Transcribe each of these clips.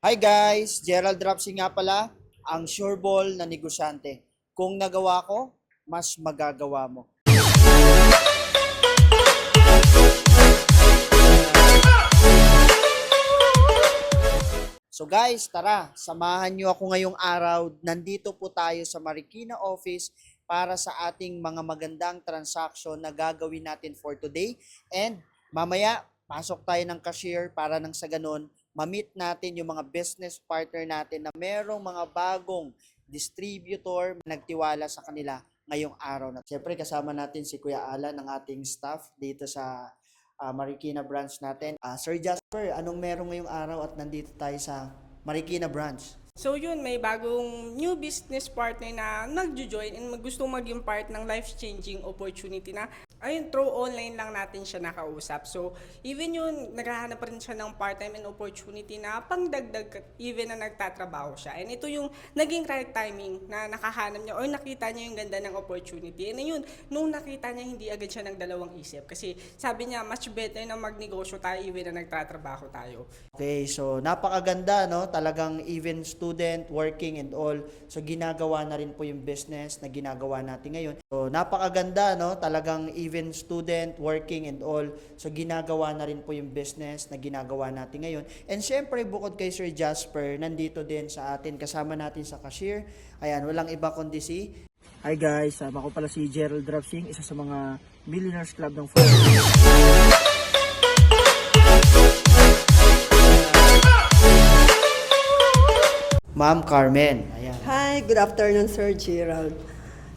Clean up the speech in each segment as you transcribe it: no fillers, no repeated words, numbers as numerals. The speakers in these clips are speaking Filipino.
Hi guys! Gerald Rapsi nga pala, ang sureball na negosyante. Kung nagawa ko, mas magagawa mo. So guys, tara, samahan nyo ako ngayong araw. Nandito po tayo sa Marikina office para sa ating mga magandang transaction na gagawin natin for today. And mamaya, pasok tayo ng cashier para nang sa ganun, ma-meet natin yung mga business partner natin na merong mga bagong distributor na nagtiwala sa kanila ngayong araw na. Siyempre kasama natin si Kuya Alan ng ating staff dito sa Marikina branch natin. Sir Jasper, anong meron ngayong araw at nandito tayo sa Marikina branch? So yun, may bagong new business partner na nagjo-join and gusto maging part ng life-changing opportunity na ayun, through online lang natin siya nakausap. So even yun, naghahanap pa rin siya ng part-time and opportunity na pangdagdag even na nagtatrabaho siya. And ito yung naging right timing na nakahanap niya or nakita niya yung ganda ng opportunity. And yun, nung nakita niya, hindi agad siya nagdalawang isip. Kasi sabi niya, much better na magnegosyo tayo even na nagtatrabaho tayo. Okay, so napakaganda, no? Talagang even student, working and all. So ginagawa na rin po yung business na ginagawa natin ngayon. So napakaganda, no? Talagang even student, working and all. So ginagawa na rin po yung business na ginagawa natin ngayon. And syempre, bukod kay Sir Jasper, nandito din sa atin, kasama natin sa cashier. Ayan, walang iba kundi si... Hi guys, ako pala si Gerald Rapsing, isa sa mga Millionaires Club ng Ma'am Carmen. Ayan. Hi, good afternoon, Sir Gerald.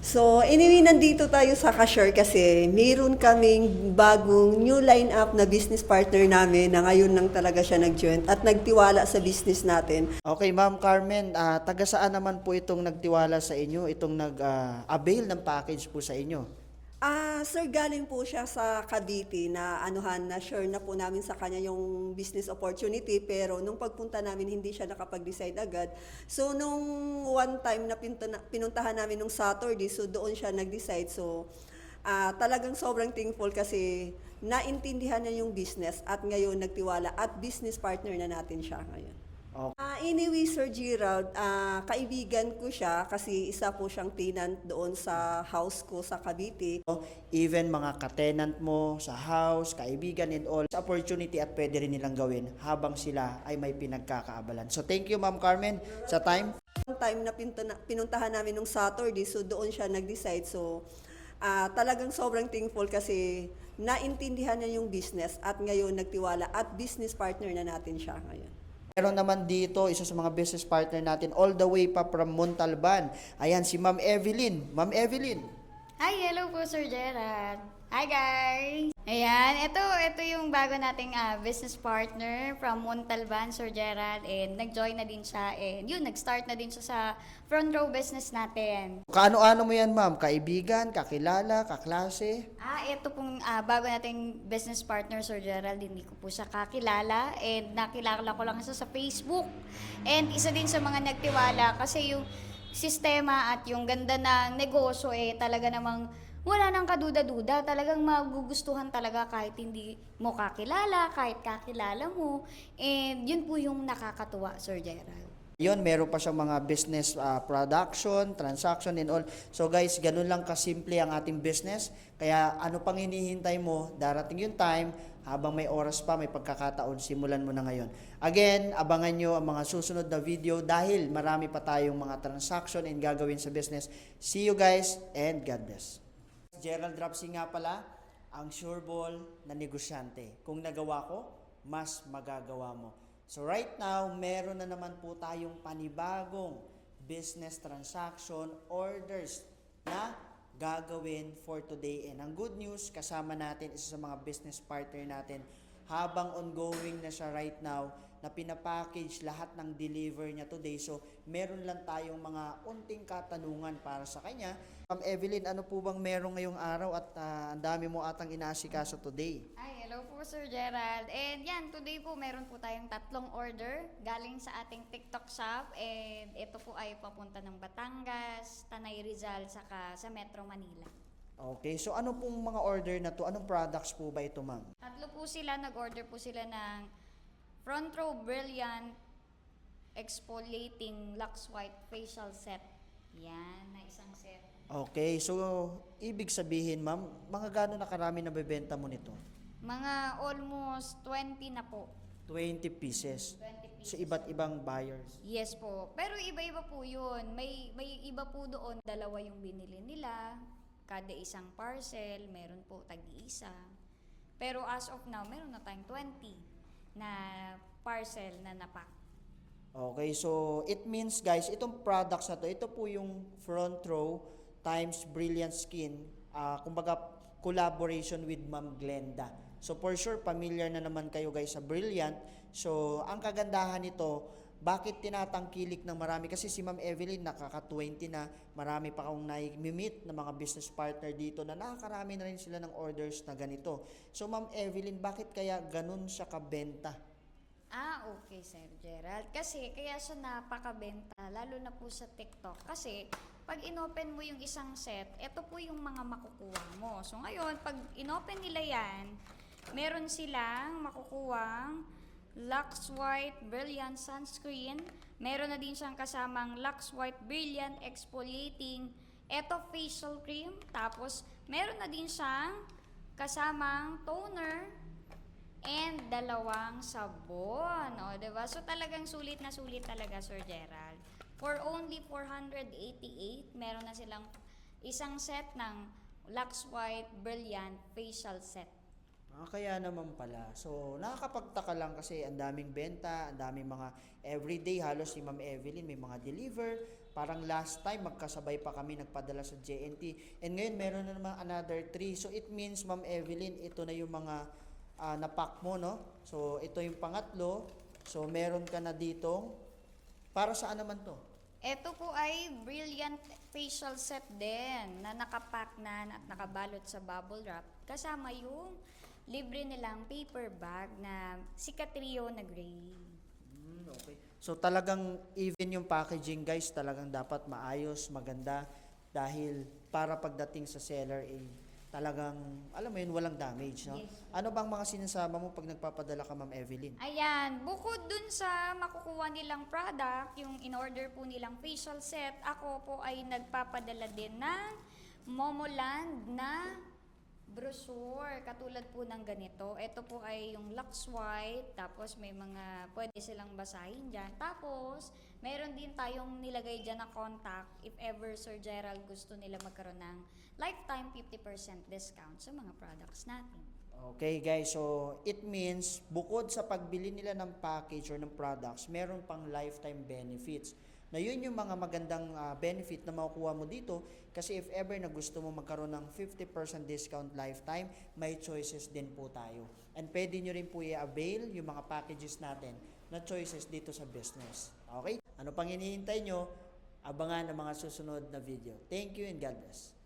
So, anyway, nandito tayo sa cashier kasi mayroon kaming bagong new lineup na business partner namin na ngayon lang talaga siya nag-join at nagtiwala sa business natin. Okay, Ma'am Carmen, taga saan naman po itong nagtiwala sa inyo, itong nag-avail ng package po sa inyo? Sir, galing po siya sa Cavite na anuhan na sure na po namin sa kanya yung business opportunity pero nung pagpunta namin hindi siya nakapag-decide agad. So, nung one time na pinuntahan namin nung Saturday, so doon siya nag-decide. So, talagang sobrang thankful kasi naintindihan niya yung business at ngayon nagtiwala at business partner na natin siya ngayon. Okay. Anyway, Sir Gerald, kaibigan ko siya kasi isa po siyang tenant doon sa house ko sa Cavite. Even mga ka-tenant mo sa house, kaibigan and all, sa opportunity at pwede rin nilang gawin habang sila ay may pinagkakaabalan. So thank you, Ma'am Carmen, sa time. One time na pinuntahan namin nung Saturday, so doon siya nag-decide. So, talagang sobrang thankful kasi naintindihan niya yung business at ngayon nagtiwala at business partner na natin siya ngayon. Meron naman dito, isa sa mga business partner natin, all the way pa from Montalban. Ayan, si Ma'am Evelyn. Ma'am Evelyn. Hi, hello po Sir Gerard. Hi guys! Ayan, ito yung bago nating business partner from Montalban, Sir Gerard. And nag-join na din siya. And yun, nag-start na din siya sa front row business natin. Kaano-ano mo yan, Ma'am? Kaibigan, kakilala, kaklase? Ito pong bago nating business partner, Sir Gerald, hindi ko po siya kakilala. And nakilala ko lang siya sa Facebook. And isa din sa mga nagtiwala kasi yung sistema at yung ganda ng negosyo talaga namang wala nang kaduda-duda. Talagang magugustuhan talaga kahit hindi mo kakilala, kahit kakilala mo. And yun po yung nakakatuwa, Sir Gerald. Yun, meron pa siyang mga business production, transaction and all. So guys, ganun lang kasimple ang ating business. Kaya ano pang hinihintay mo, darating yung time, habang may oras pa, may pagkakataon, simulan mo na ngayon. Again, abangan nyo ang mga susunod na video dahil marami pa tayong mga transaction and gagawin sa business. See you guys and God bless. Gerald Rapsi nga pala, ang sureball na negosyante. Kung nagawa ko, mas magagawa mo. So right now, meron na naman po tayong panibagong business transaction orders na gagawin for today. And ang good news, kasama natin isa sa mga business partner natin habang ongoing na siya right now na pinapackage lahat ng deliver niya today. So meron lang tayong mga unting katanungan para sa kanya. Ma'am Evelyn, ano po bang meron ngayong araw at ang dami mo atang inaasikaso today? Ay, hello po Sir Gerald. And yan, today po meron po tayong 3 order galing sa ating TikTok shop. And ito po ay papunta ng Batangas, Tanay Rizal, saka sa Metro Manila. Okay, so ano pong mga order na to? Anong products po ba ito, ma'am? 3 po sila, nag-order po sila ng Front Row Brilliant exfoliating Lux White facial set. Yan, na isang set. Okay, so ibig sabihin ma'am, mga gano'n na karami na bebenta mo nito? Mga almost 20 na po. 20 pieces. 20 pieces. So iba't ibang buyers. Yes po. Pero iba-iba po yun. May iba po doon, dalawa yung binili nila. Kada isang parcel, meron po tag-iisa. Pero as of now, meron na tayong 20 na parcel na napak. Okay, so it means guys, itong products na to, ito po yung front row times Brilliant Skin, kumbaga collaboration with Ma'am Glenda. So for sure, familiar na naman kayo guys sa Brilliant. So ang kagandahan nito, bakit tinatangkilik ng marami? Kasi si Ma'am Evelyn, nakaka-20 na, marami pa akong na-meet na mga business partner dito na nakakarami na rin sila ng orders na ganito. So Ma'am Evelyn, bakit kaya ganun siya kabenta? Okay, Sir Gerald. Kasi kaya siya napakabenta, lalo na po sa TikTok. Kasi pag inopen mo yung isang set, ito po yung mga makukuha mo. So ngayon, pag inopen nila yan, meron silang makukuhang Lux White Brilliant Sunscreen. Meron na din siyang kasamang Lux White Brilliant Exfoliating facial cream. Tapos, meron na din siyang kasamang toner and 2 sabon. O, diba? So, talagang sulit na sulit talaga, Sir Gerald. For only 488, meron na silang isang set ng Lux White Brilliant Facial Set. Kaya naman pala. So, nakakapagtaka lang kasi ang daming benta, ang daming mga everyday, halos si Ma'am Evelyn may mga deliver. Parang last time, magkasabay pa kami nagpadala sa JNT. And ngayon, meron na naman another 3. So, it means, Ma'am Evelyn, ito na yung mga napak mo, no? So, ito yung pangatlo. So, meron ka na ditong, para saan naman to? Ito po ay Brilliant Facial Set din na nakapack na at nakabalot sa bubble wrap. Kasama yung libre nilang paper bag na Cicatrio na gray. Okay. So talagang even yung packaging guys, talagang dapat maayos, maganda dahil para pagdating sa seller talagang alam mo yun, walang damage, no? Yes. Ano bang mga sinasama mo pag nagpapadala ka, Ma'am Evelyn? Ayan, bukod dun sa makukuha nilang product, yung in-order po nilang facial set, ako po ay nagpapadala din ng Momoland na brochure, katulad po ng ganito. Ito po ay yung Lux White, tapos may mga pwede silang basahin dyan. Tapos, meron din tayong nilagay dyan na contact if ever Sir Gerald gusto nila magkaroon ng lifetime 50% discount sa mga products natin. Okay guys, so it means bukod sa pagbili nila ng package or ng products, meron pang lifetime benefits. Na yun yung mga magandang benefit na makukuha mo dito kasi if ever na gusto mo magkaroon ng 50% discount lifetime, may choices din po tayo. And pwede nyo rin po i-avail yung mga packages natin na choices dito sa business. Okay? Ano pang hinihintay nyo? Abangan ang mga susunod na video. Thank you and God bless.